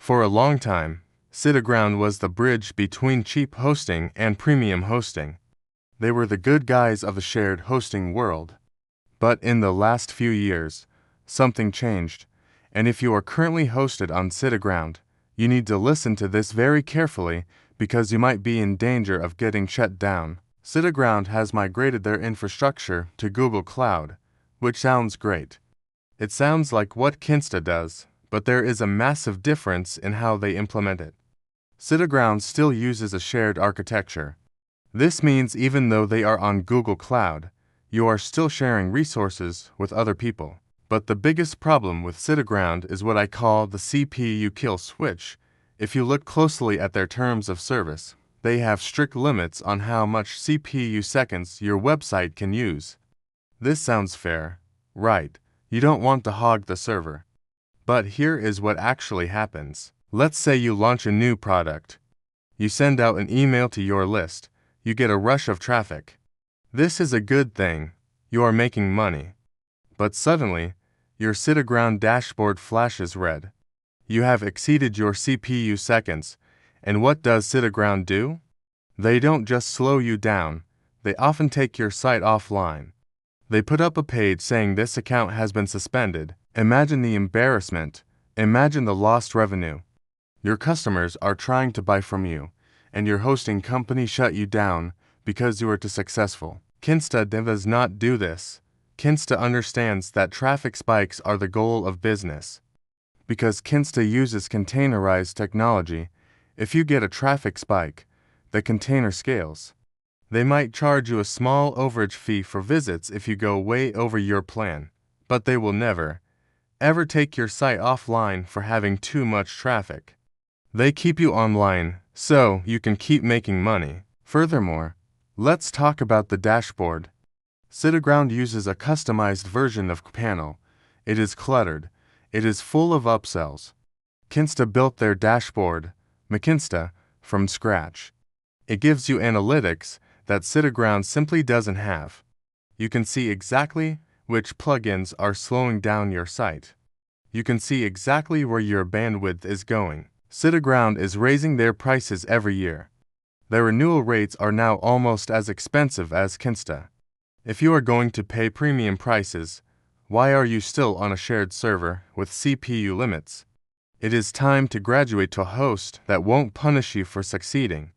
For a long time, SiteGround was the bridge between cheap hosting and premium hosting. They were the good guys of the shared hosting world. But in the last few years, something changed, and if you are currently hosted on SiteGround, you need to listen to this very carefully because you might be in danger of getting shut down. SiteGround has migrated their infrastructure to Google Cloud, which sounds great. It sounds like what Kinsta does, but there is a massive difference in how they implement it. SiteGround still uses a shared architecture. This means even though they are on Google Cloud, you are still sharing resources with other people. But the biggest problem with SiteGround is what I call the CPU kill switch. If you look closely at their terms of service, they have strict limits on how much CPU seconds your website can use. This sounds fair, right? You don't want to hog the server. But here is what actually happens. Let's say you launch a new product. You send out an email to your list. You get a rush of traffic. This is a good thing. You are making money. But suddenly, your SiteGround dashboard flashes red. You have exceeded your CPU seconds, and what does SiteGround do? They don't just slow you down, they often take your site offline. They put up a page saying this account has been suspended. Imagine the embarrassment. Imagine the lost revenue. Your customers are trying to buy from you, and your hosting company shut you down because you were too successful. Kinsta does not do this. Kinsta understands that traffic spikes are the goal of business. Because Kinsta uses containerized technology, if you get a traffic spike, the container scales. They might charge you a small overage fee for visits if you go way over your plan, but they will never, ever take your site offline for having too much traffic. They keep you online so you can keep making money. Furthermore, let's talk about the dashboard. SiteGround uses a customized version of Panel. It is cluttered. It is full of upsells. Kinsta built their dashboard, Kinsta, from scratch. It gives you analytics that SiteGround simply doesn't have. You can see exactly which plugins are slowing down your site. You can see exactly where your bandwidth is going. SiteGround is raising their prices every year. Their renewal rates are now almost as expensive as Kinsta. If you are going to pay premium prices, why are you still on a shared server with CPU limits? It is time to graduate to a host that won't punish you for succeeding.